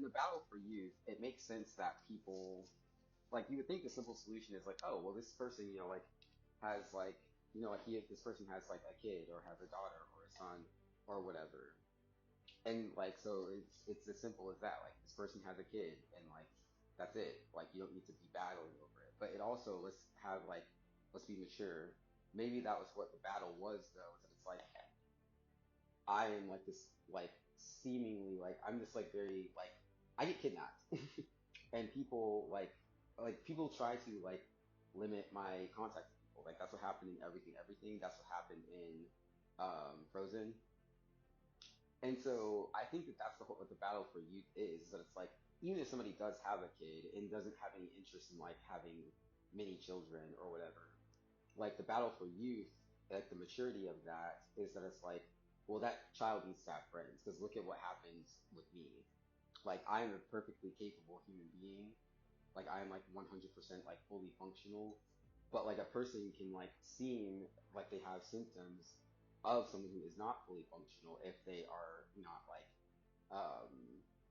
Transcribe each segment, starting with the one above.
the battle for youth, it makes sense that people like you would think the simple solution is like, oh, well, this person, like has like, like this person has like a kid or has a daughter or a son or whatever. And like, so it's as simple as that. Like, this person has a kid, and like, that's it. Like, you don't need to be battling over it. But it also, let's be mature. Maybe that was what the battle was, though. Is that it's like I am like this, like seemingly like I'm just like very like I get kidnapped, and people like people try to like limit my contact with people. Like that's what happened in everything. That's what happened in Frozen. And so I think that that's what the battle for youth is that it's like even if somebody does have a kid and doesn't have any interest in like having many children or whatever, like the battle for youth, like the maturity of that is that it's like, well, that child needs to have friends because look at what happens with me. Like I am a perfectly capable human being. Like I am like 100% like fully functional, but like a person can like seem like they have symptoms of someone who is not fully functional if they are not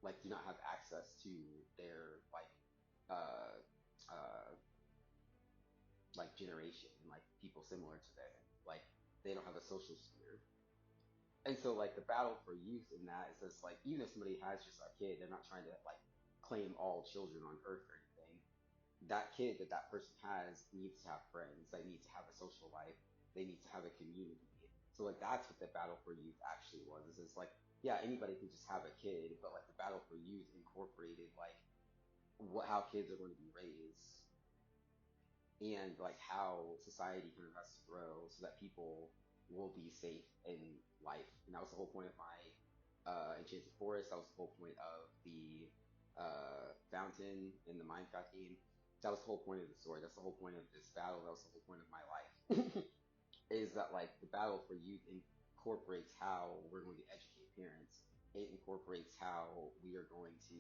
like do not have access to their uh uh like generation, like people similar to them. Like they don't have a social sphere. And so like the battle for youth in that is just like even if somebody has just a kid, they're not trying to like claim all children on earth or anything. That kid that that person has needs to have friends. They need to have a social life. They need to have a community. So like that's what the battle for youth actually was. Is it's like yeah, anybody can just have a kid, but like the battle for youth incorporated like what how kids are going to be raised and like how society kind of has to grow so that people will be safe in life. And that was the whole point of my Enchanted Forest. That was the whole point of the fountain in the Minecraft game. That was the whole point of the story. That's the whole point of this battle. That was the whole point of my life. Is that like the battle for youth incorporates how we're going to educate parents. It incorporates how we are going to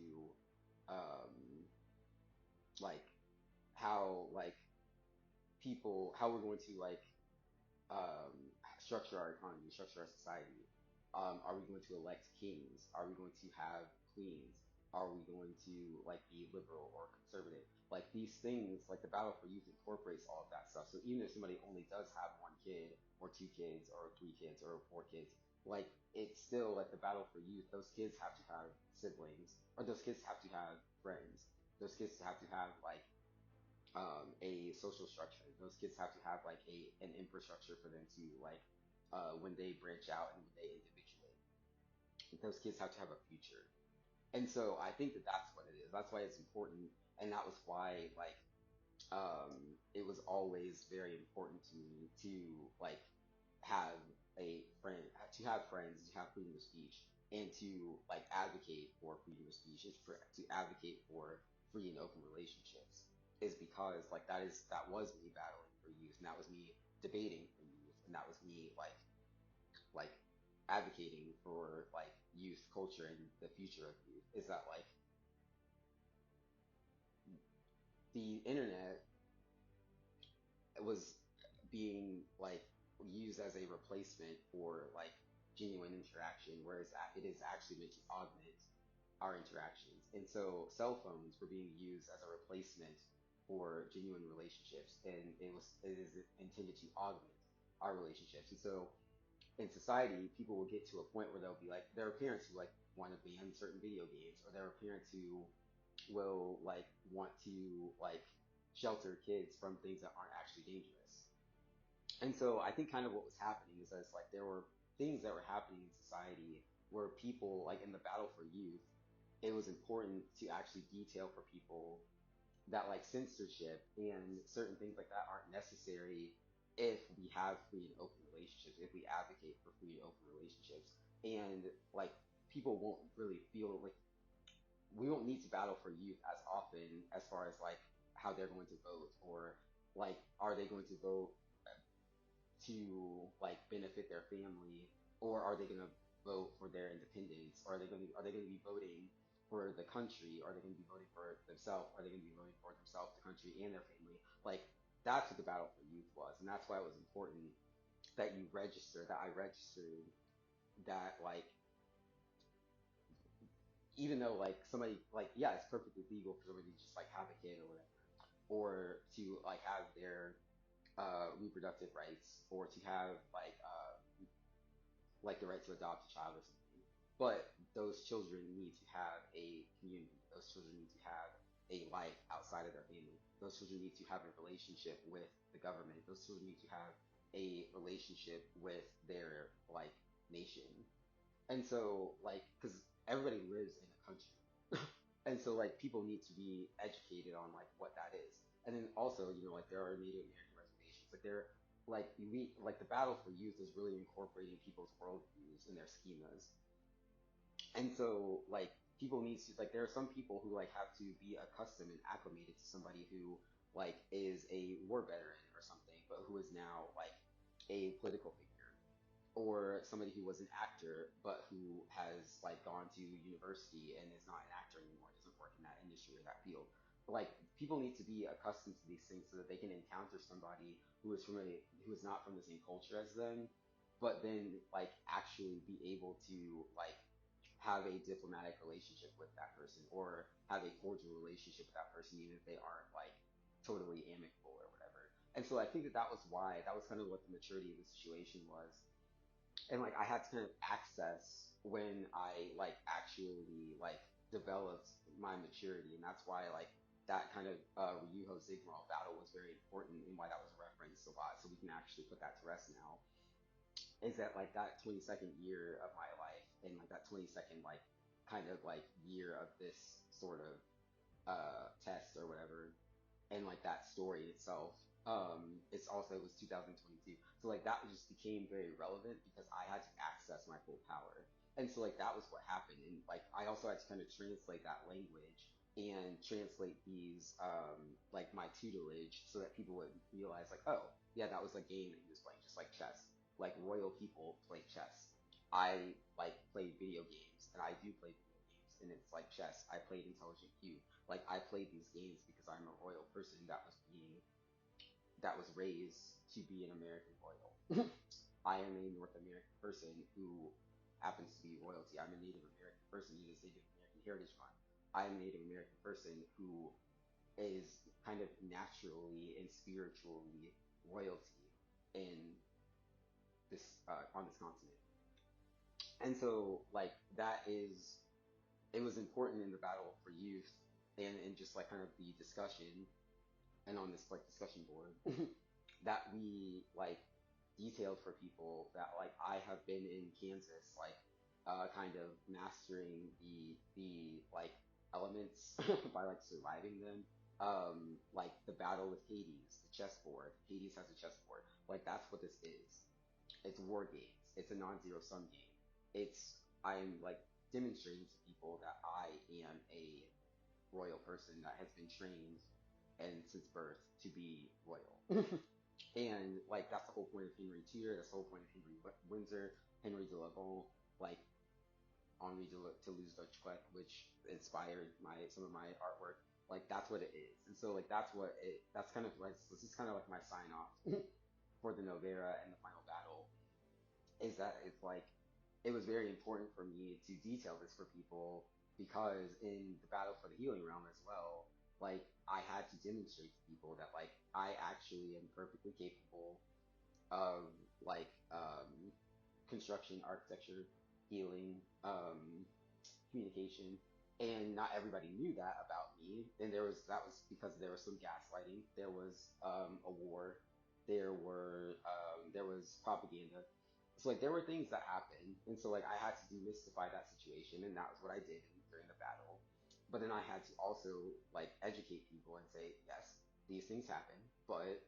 um like how like people how we're going to like structure our economy, structure our society. Are we going to elect kings? Are we going to have queens? Are we going to like be liberal or conservative? Like these things, like the battle for youth incorporates all of that stuff. So even if somebody only does have one kid or two kids or three kids or four kids, like it's still like the battle for youth. Those kids have to have siblings, or those kids have to have friends. Those kids have to have like a social structure. Those kids have to have like a an infrastructure for them to like when they branch out and when they individuate. Those kids have to have a future. And so I think that that's what it is. That's why it's important, and that was why like it was always very important to me to like have a friend, to have friends, to have freedom of speech, and to like advocate for freedom of speech, is for to advocate for free and open relationships, is because like that was me battling for youth, and that was me debating for youth, and that was me like advocating for like youth culture and the future of youth. Is that like the internet was being like used as a replacement for like genuine interaction, whereas it is actually meant to augment our interactions. And so cell phones were being used as a replacement for genuine relationships, and it is intended to augment our relationships. And so in society, people will get to a point where they'll be like, there are parents who like want to ban certain video games, or there are parents who will like want to like shelter kids from things that aren't actually dangerous. And so I think kind of what was happening is that it's like there were things that were happening in society where people like in the battle for youth, it was important to actually detail for people that like censorship and certain things like that aren't necessary if we have free and open relationships, if we advocate for free and open relationships. And like people won't really feel like we won't need to battle for youth as often as far as like how they're going to vote or like are they going to vote to like benefit their family or are they going to vote for their independence or are they going to be voting for the country, are they going to be voting for themselves, are they going to be voting for themselves, the country and their family? Like that's what the battle for youth was, and that's why it was important that you register, that I registered, that like even though like somebody like yeah, it's perfectly legal for somebody to just like have a kid or whatever, or to like have their reproductive rights, or to have like the right to adopt a child or something. But those children need to have a community. Those children need to have a life outside of their family. Those children need to have a relationship with the government. Those children need to have a relationship with their like nation. And so like because everybody lives in a country. And so like people need to be educated on like what that is. And then also, you know, like there are Native American reservations. Like there like we like the battle for youth is really incorporating people's worldviews and their schemas. And so like people need to like there are some people who like have to be accustomed and acclimated to somebody who like is a war veteran or something, but who is now like a political figure, or somebody who was an actor but who has like gone to university and is not an actor anymore, doesn't work in that industry or that field. Like people need to be accustomed to these things so that they can encounter somebody who is not from the same culture as them, but then like actually be able to like have a diplomatic relationship with that person, or have a cordial relationship with that person even if they aren't like totally amicable or whatever. And so I think that that was why that was kind of what the maturity of the situation was. And like I had to kind of access when I like actually like developed my maturity, and that's why like that kind of Ryuho Ziggural battle was very important, and why that was referenced a lot. So we can actually put that to rest now. Is that like that 22nd year of my life, and like that 22nd like kind of like year of this sort of test or whatever, and like that story itself. It's also it was 2022, so like that just became very relevant because I had to access my full power. And so like that was what happened, and like I also had to kind of translate that language and translate these like my tutelage so that people would realize like, oh yeah, that was a game that he was playing, just like chess. Like royal people play chess. I like play video games, and I do play video games, and it's like chess. I played Intelligent Cube. Like I played these games because I'm a royal person that was raised to be an American royal. I am a North American person who happens to be royalty. I'm a Native American person who is Native American Heritage Month. I'm a Native American person who is kind of naturally and spiritually royalty in this on this continent. And so like that is it was important in the battle for youth, and just like kind of the discussion and on this like discussion board that we like detailed for people that like I have been in Kansas like kind of mastering the like elements by like surviving them. Like the battle with Hades, the chessboard. Hades has a chessboard. Like that's what this is. It's war games. It's a non-zero sum game. It's I'm like demonstrating to people that I am a royal person that has been trained and since birth to be royal. And like that's the whole point of Henri Tudor. That's the whole point of Henry Windsor, Henry de Laval, like Henri de Toulouse-Lautrec, which inspired my some of my artwork. Like that's what it is. And so like that's what it. That's kind of like this is kind of like my sign off for the Novera and the final battle. Is that it's like it was very important for me to detail this for people because in the battle for the healing realm as well, like I had to demonstrate to people that like I actually am perfectly capable of like construction, architecture, healing, communication. And not everybody knew that about me. And that was because there was some gaslighting. There was a war. There was propaganda. So like there were things that happened. And so like I had to demystify that situation, and that was what I did during the battle. But then I had to also like educate people and say, yes, these things happen, but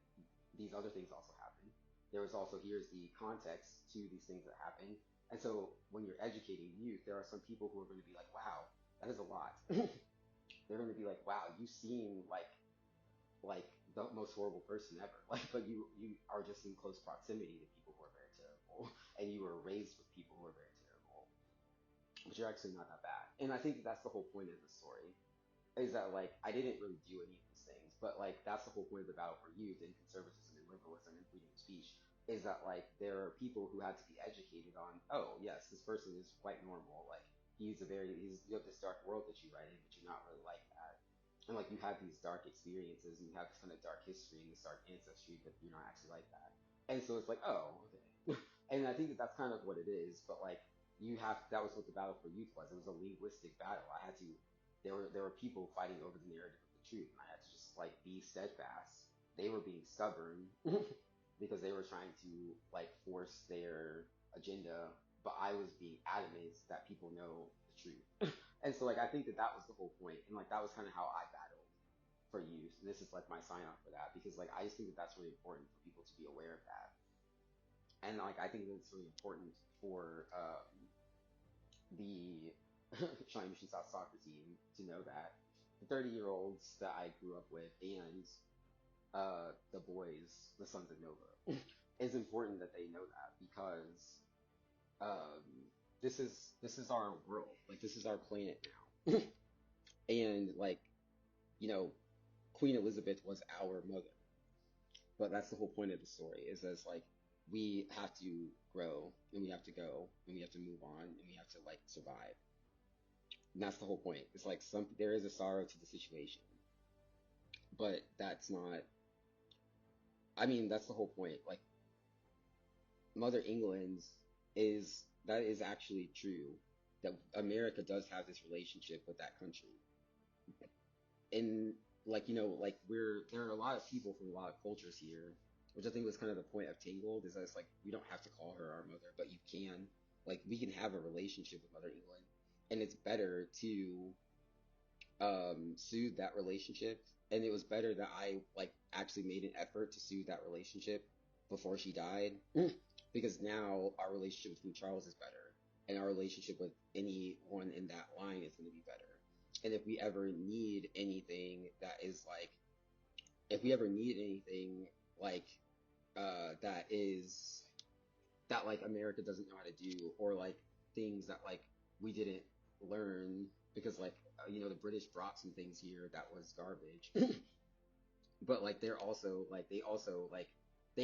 these other things also happen. There was also here's the context to these things that happen. And so when you're educating youth, there are some people who are going to be like, wow, that is a lot. They're going to be like, wow, you seem like the most horrible person ever. Like, but you are just in close proximity to people who are very terrible, and you were raised with people who are very terrible, but you're actually not that bad. And I think that that's the whole point of the story. Is that like I didn't really do any of these things, but like that's the whole point of the battle for youth and conservatism and liberalism and freedom of speech. Is that like there are people who had to be educated on, oh yes, this person is quite normal. Like you have this dark world that you write in, but you're not really like that. And like you have these dark experiences and you have this kind of dark history and this dark ancestry, but you're not actually like that. And so it's like, oh, okay. And I think that that's kind of what it is. But like that was what the battle for youth was. It was a linguistic battle. There were people fighting over the narrative of the truth, and I had to just like be steadfast. They were being stubborn because they were trying to like force their agenda, but I was being adamant that people know the truth. And so like I think that that was the whole point, and like that was kind of how I battled for youth. This is like my sign off for that because like I just think that that's really important for people to be aware of that, and like I think that it's really important for the China Mission South soccer team to know that the 30-year-olds that I grew up with and the boys, the Sons of Nova, it's important that they know that because this is our world, like this is our planet now, and like you know, Queen Elizabeth was our mother, but that's the whole point of the story is that it's like we have to grow and we have to go and we have to move on and we have to like survive. And that's the whole point. It's like there is a sorrow to the situation, but that's not. I mean, that's the whole point. Like Mother England that is actually true. That America does have this relationship with that country, and like like there are a lot of people from a lot of cultures here, which I think was kind of the point of Tangled. Is that it's like we don't have to call her our mother, but you can. Like we can have a relationship with Mother England, and it's better to soothe that relationship. And it was better that I like actually made an effort to soothe that relationship before she died, because now our relationship with King Charles is better, and our relationship with anyone in that line is going to be better. And if we ever need anything that is like, if we ever need anything like that is that like America doesn't know how to do, or like things that like we didn't learn because like the British brought some things here that was garbage, but like they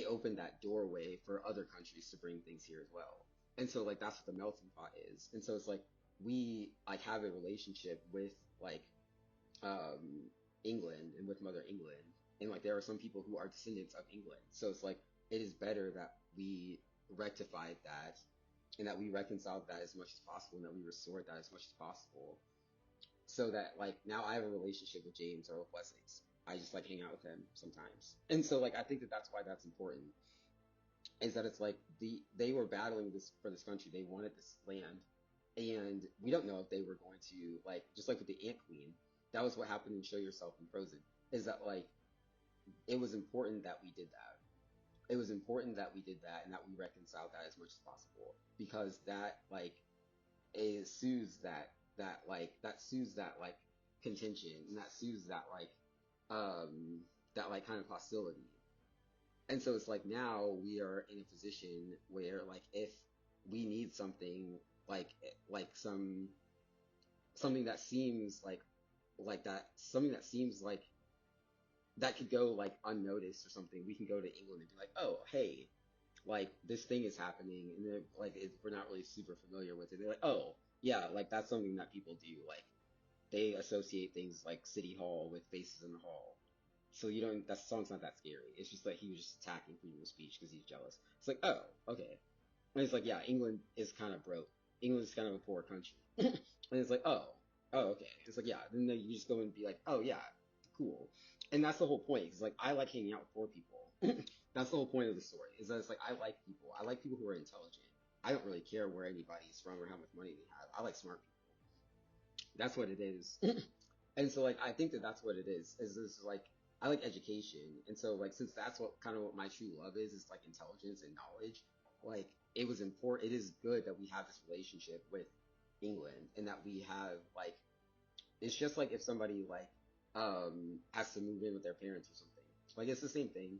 opened that doorway for other countries to bring things here as well. And so like that's what the melting pot is. And so it's like we like have a relationship with like um England and with Mother England. And like there are some people who are descendants of England. So it's like it is better that we rectified that and that we reconciled that as much as possible and that we restored that as much as possible. So that like now I have a relationship with James Earl of Wessex. I just like hang out with him sometimes. And so like I think that that's why that's important. Is that it's like they were battling this for this country. They wanted this land. And we don't know if they were going to like just like with the Ant Queen, that was what happened in Show Yourself in Frozen. Is that like it was important that we did that. It was important that we did that and that we reconciled that as much as possible because that like is soothes that soothes that like contention and that soothes that like kind of hostility. And so it's like now we are in a position where like if we need something like something that seems like that something that seems like that could go like unnoticed or something, we can go to England and be like, oh hey, like this thing is happening, and then like we're not really super familiar with it. They're like, oh yeah, like that's something that people do. Like they associate things like City Hall with Faces in the Hall. So you don't. That song's not that scary. It's just like he was just attacking freedom of speech because he's jealous. It's like, oh, okay. And it's like, yeah, England is kind of broke. England's kind of a poor country. And it's like, oh, okay. It's like, yeah. Then you just go and be like, oh yeah, cool. And that's the whole point. It's like I like hanging out with poor people. That's the whole point of the story. Is that it's like I like people. I like people who are intelligent. I don't really care where anybody's from or how much money they have. I like smart people. That's what it is. And so like I think that that's what it is this like I like education. And so like since that's what my true love is like intelligence and knowledge, like it was important, it is good that we have this relationship with England and that we have like it's just like if somebody like has to move in with their parents or something, like it's the same thing.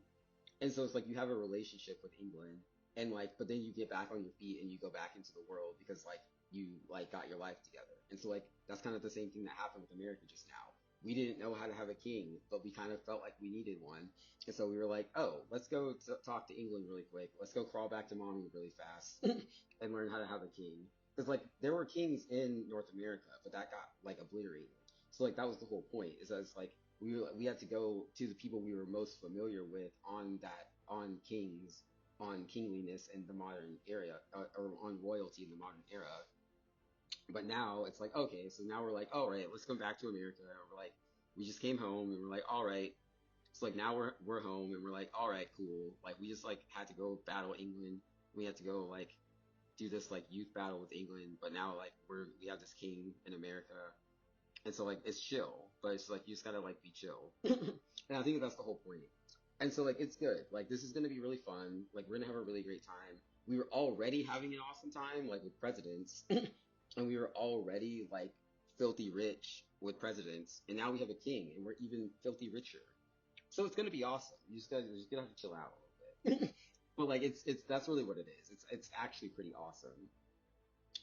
And so it's like you have a relationship with England and like, but then you get back on your feet and you go back into the world because like you like got your life together. And so like that's kind of the same thing that happened with America just now. We didn't know how to have a king, but we kind of felt like we needed one. And so we were like, oh, let's go talk to England really quick. Let's go crawl back to mommy really fast and learn how to have a king. Because like there were kings in North America, but that got like obliterated. So like that was the whole point. Is that it's like we had to go to the people we were most familiar with on that on kings on kingliness in the modern era or on royalty in the modern era. But now it's like okay, so now we're like all right, let's come back to America. And we're like we just came home and we're like all right. So like now we're home and we're like all right, cool. Like we just like had to go battle England. We had to go like do this like youth battle with England, but now like we have this king in America, and so like it's chill, but it's like you just gotta like be chill, and I think that's the whole point. And so like it's good. Like this is gonna be really fun. Like we're gonna have a really great time. We were already having an awesome time like with presidents, and we were already like filthy rich with presidents, and now we have a king, and we're even filthy richer. So it's gonna be awesome. You're just gonna have to chill out a little bit. But like it's that's really what it is. It's actually pretty awesome.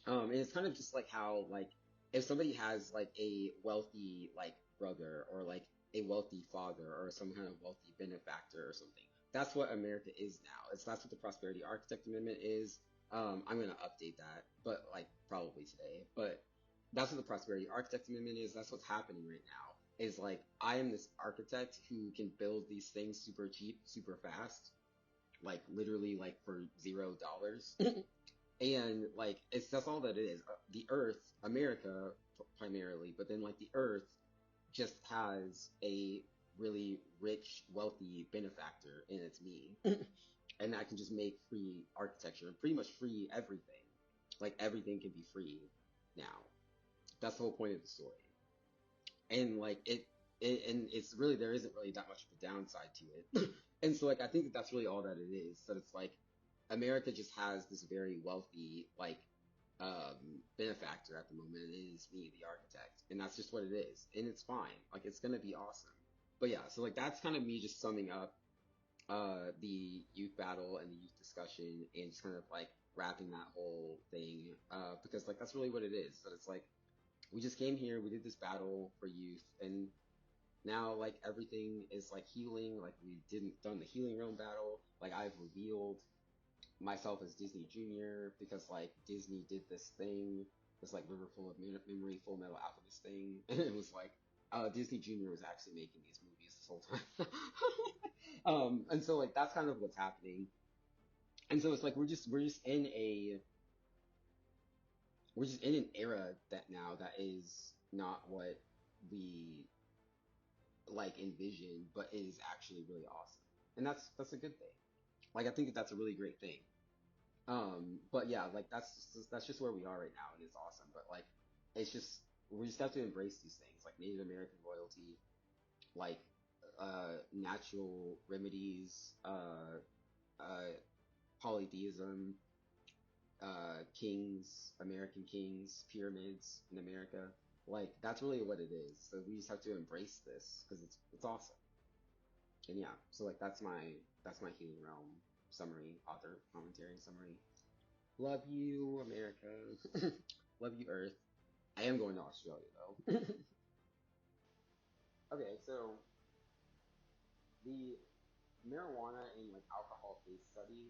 And it's kind of just like how like if somebody has like a wealthy like brother or like a wealthy father or some kind of wealthy benefactor or something. That's what America is now. That's what the Prosperity Architect Amendment is. I'm gonna update that, but like probably today. But that's what the Prosperity Architect Amendment is. That's what's happening right now. Is like I am this architect who can build these things super cheap, super fast, like literally like for $0. And like it's that's all that it is. The Earth, America primarily, but then like the Earth just has a really rich, wealthy benefactor, and it's me. And I can just make free architecture, pretty much free everything. Like everything can be free now. That's the whole point of the story. And like and it's really there isn't really that much of a downside to it. And so like I think that that's really all that it is. That it's like America just has this very wealthy like benefactor at the moment. And it is me, the architect, and that's just what it is, and it's fine. Like it's gonna be awesome. But yeah, so like that's kind of me just summing up the youth battle and the youth discussion and just kind of like wrapping that whole thing because like that's really what it is. That it's like we just came here, we did this battle for youth, and now like everything is like healing. Like we didn't done the healing realm battle. Like I've revealed myself as Disney Junior because like Disney did this thing, this like River Full of Memory Full Metal Alchemist thing, and it was like Disney Junior was actually making these movies this whole time. And so like that's kind of what's happening. And so it's like we're just in an era that now that is not what we like envisioned, but is actually really awesome, and that's a good thing. Like I think that that's a really great thing. But yeah, like that's just where we are right now, and it's awesome. But like, it's just we just have to embrace these things, like Native American royalty, like natural remedies, uh, polytheism, kings, American kings, pyramids in America. Like that's really what it is. So we just have to embrace this because it's awesome. And yeah, so like that's my Healing Realm summary, author commentary summary. Love you, America. Love you, Earth. I am going to Australia though. Okay, so the marijuana and like alcohol case study,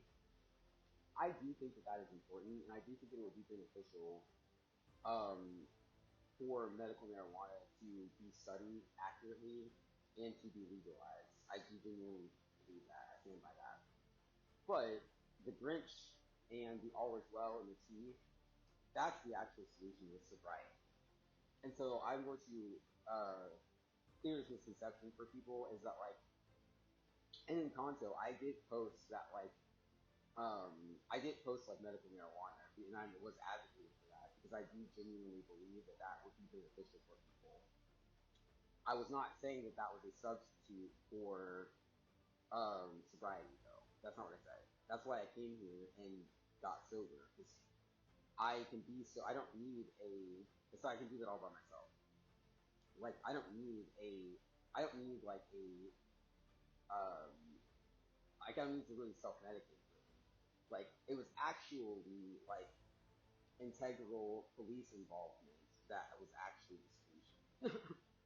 I do think that that is important, and I do think it would be beneficial um, for medical marijuana to be studied accurately and to be legalized. I do genuinely believe that. I stand by that. But the Grinch and the All Is Well and the tea, that's the actual solution with sobriety. And so I'm going to clear this misconception for people is that like, and in Conto, I did post that like, I did post like medical marijuana, and I was advocating for that because I do genuinely believe that that would be beneficial for people. I was not saying that that was a substitute for sobriety though. That's not what I said. That's why I came here and got sober because I can be so I don't need a so I can do that all by myself. Like I don't need like a I don't need to really self medicate. Like it was actually like integral police involvement that was actually the solution.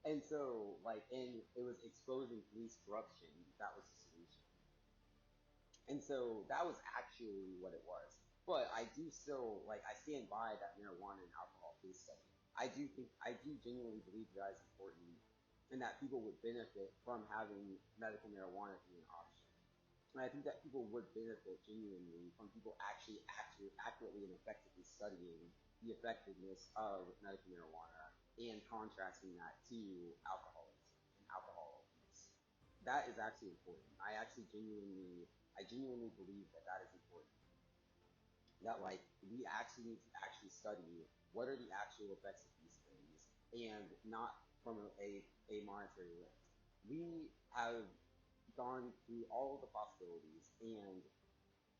And so like and it was exposing police corruption that was the solution. And so that was actually what it was. But I do still like I stand by that marijuana and alcohol case study. I do genuinely believe that is important, and that people would benefit from having medical marijuana being an option. And I think that people would benefit genuinely from people accurately and effectively studying the effectiveness of medical marijuana and contrasting that to alcoholism and alcohol use. That is actually important. I genuinely believe that that is important. That like we actually need to actually study what are the actual effects of these things, and not from a monetary lens. We have gone through all of the possibilities, and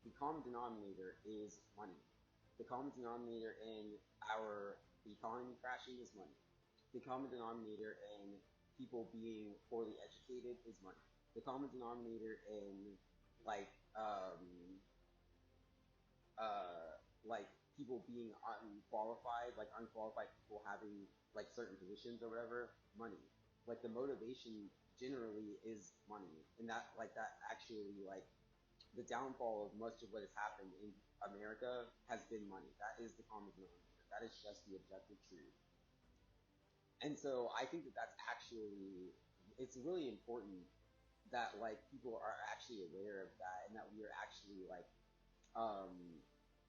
the common denominator is money. The common denominator in our economy crashing is money. The common denominator in people being poorly educated is money. The common denominator in like like people being unqualified, like unqualified people having like certain positions or whatever, money. Like the motivation generally is money, and that like that actually like the downfall of much of what has happened in America has been money. That is the common denominator. That is just the objective truth. And so I think that that's actually it's really important that like people are actually aware of that, and that we are actually like um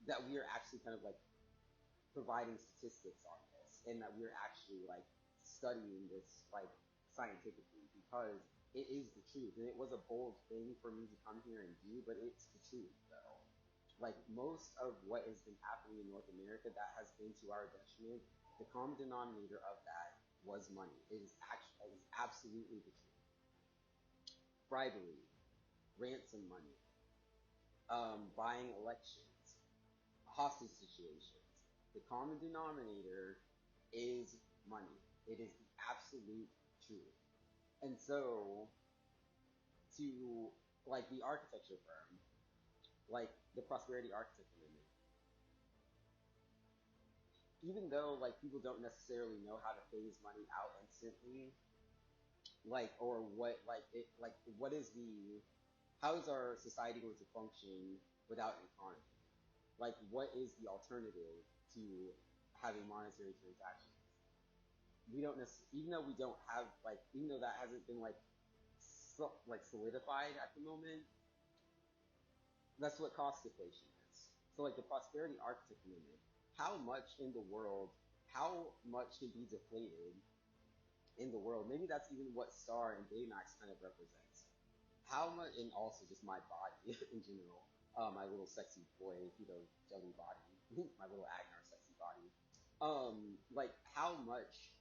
that we are actually kind of like providing statistics on this, and that we're actually like studying this like scientifically, because it is the truth. And it was a bold thing for me to come here and do, but it's the truth though. Like most of what has been happening in North America that has been to our detriment, the common denominator of that was money. It is absolutely the truth. Bribery, ransom money, buying elections, hostage situations. The common denominator is money. It is the absolute truth. And so, to like the architecture firm, like the prosperity architecture movement, even though like people don't necessarily know how to phase money out instantly, like or what like it like what is the how is our society going to function without an economy? Like what is the alternative to having monetary transactions? We don't necessarily, even though we don't have like, even though that hasn't been like like solidified at the moment, that's what cost deflation is. So like the prosperity architect movement, how much in the world, how much can be deflated in the world? Maybe that's even what Star and Baymax kind of represents. How much, and also just my body in general, my little sexy boy, jelly body, my little Agnar sexy body. Like how much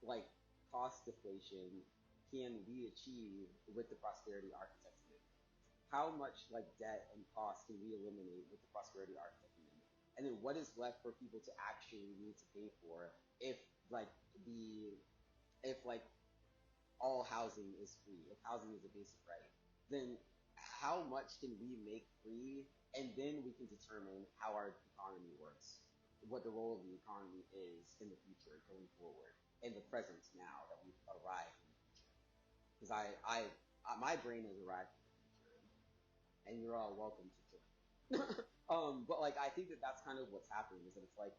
like cost deflation can we achieve with the prosperity architect movement? How much like debt and cost can we eliminate with the prosperity architect movement? And then what is left for people to actually need to pay for if like the if like all housing is free, if housing is a basic right, then how much can we make free? And then we can determine how our economy works, what the role of the economy is in the future going forward, in the present now that we've arrived in the future. Because my brain has arrived in the future, and you're all welcome to join. But like I think that that's kind of what's happening, is that it's like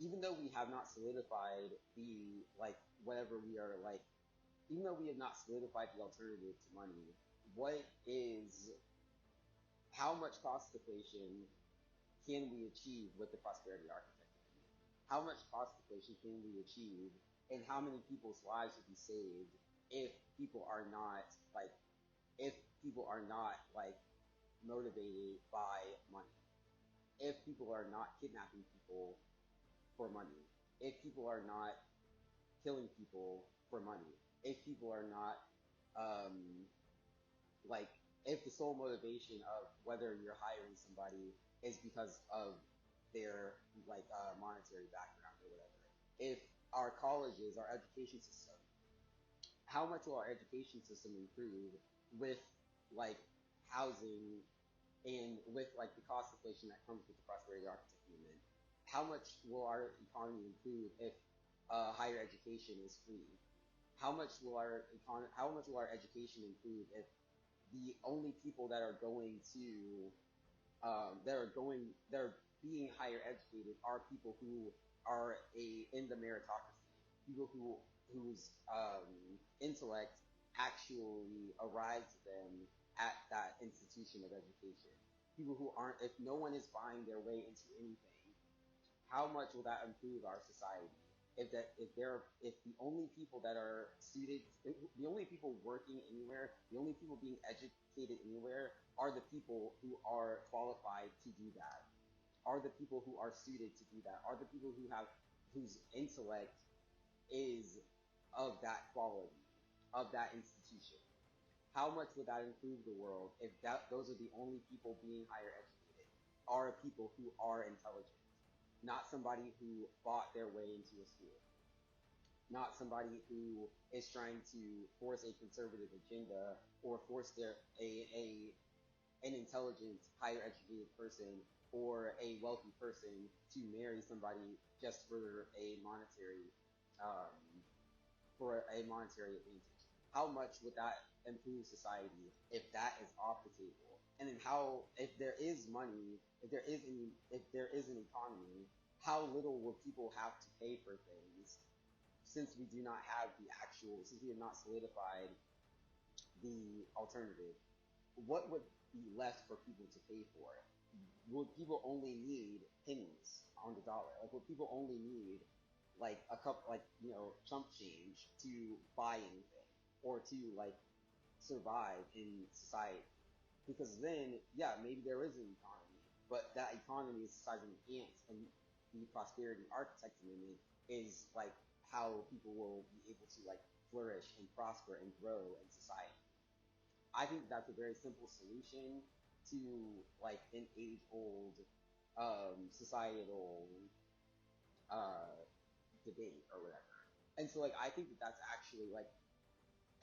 even though we have not solidified the like whatever we are like even though we have not solidified the alternative to money, what is how much cost deflation can we achieve with the prosperity architect? How much cost deflation can we achieve, and how many people's lives would be saved if people are not like motivated by money? If people are not kidnapping people for money, if people are not killing people for money, if people are not um, like if the sole motivation of whether you're hiring somebody is because of their like monetary background or whatever. If our colleges, our education system, how much will our education system improve with like housing and with like the cost inflation that comes with the prosperity architect movement? How much will our economy improve if higher education is free? How much will our education improve if the only people that are going to that are being higher educated are people who are in the meritocracy, people whose intellect actually arrives to them at that institution of education. People who aren't, if no one is buying their way into anything, how much will that improve our society? If the only people that are suited, the only people working anywhere, the only people being educated anywhere are the people who are qualified to do that, are the people who are suited to do that, are the people whose intellect is of that quality, of that institution. How much would that improve the world if those are the only people being higher educated, are people who are intelligent, not somebody who bought their way into a school, not somebody who is trying to force a conservative agenda or force an intelligent, higher educated person or a wealthy person to marry somebody just um, for a monetary advantage. How much would that improve society if that is off the table? And then how, if there is money, if there is an economy, how little will people have to pay for things since we do not have since we have not solidified the alternative? What would be left for people to pay for? Would people only need pennies on the dollar? Like, would people only need like a cup, like, chump change to buy anything or to like survive in society? Because then, yeah, maybe there is an economy, but that economy is the size of an ant, and the prosperity architecting in it is like how people will be able to like flourish and prosper and grow in society. I think that's a very simple solution to like an age-old societal uh, debate or whatever. And so like I think that that's actually like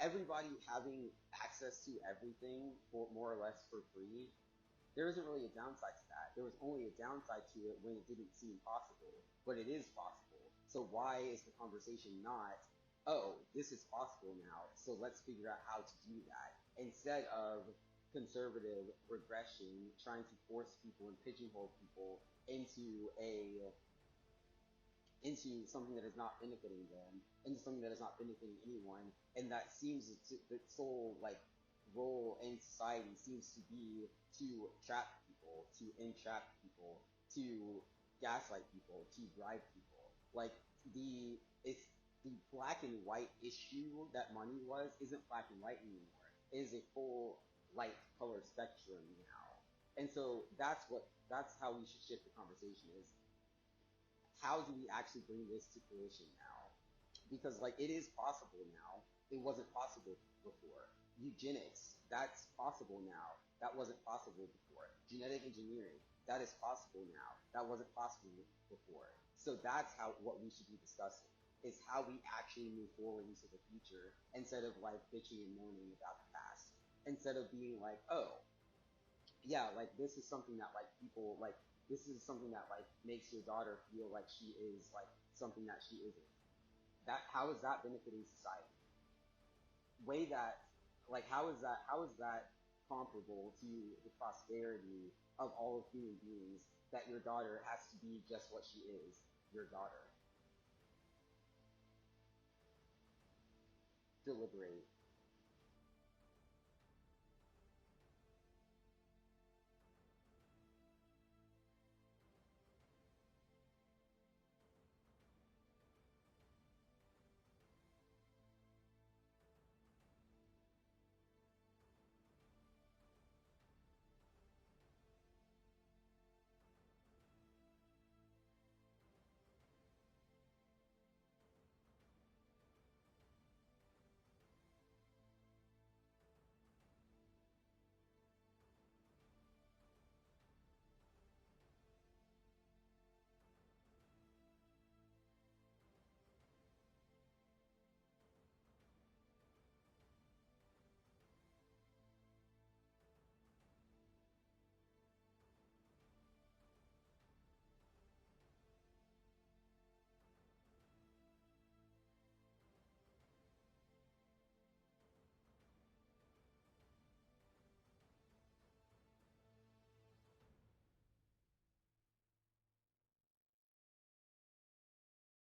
everybody having access to everything for more or less for free. There isn't really a downside to that. There was only a downside to it when it didn't seem possible, but it is possible. So why is the conversation not, oh, this is possible now, so let's figure out how to do that, instead of conservative regression trying to force people and pigeonhole people into something that is not benefiting them, into something that is not benefiting anyone, and that seems to the sole like role in society seems to be to trap people, to entrap people, to gaslight people, to bribe people. Like it's the black and white issue that money was isn't black and white anymore. It is a full light color spectrum now. And so that's how we should shift the conversation is how do we actually bring this to fruition now? Because like it is possible now. It wasn't possible before. Eugenics, that's possible now. That wasn't possible before. Genetic engineering, that is possible now. That wasn't possible before. So that's what we should be discussing is how we actually move forward into the future instead of like bitching and moaning about the past. Instead of being like, oh, yeah, like this is something that like people like this is something that like makes your daughter feel like she is like something that she isn't. That how is that benefiting society? Weigh that like how is that comparable to the prosperity of all of human beings that your daughter has to be just what she is, your daughter. Deliberate.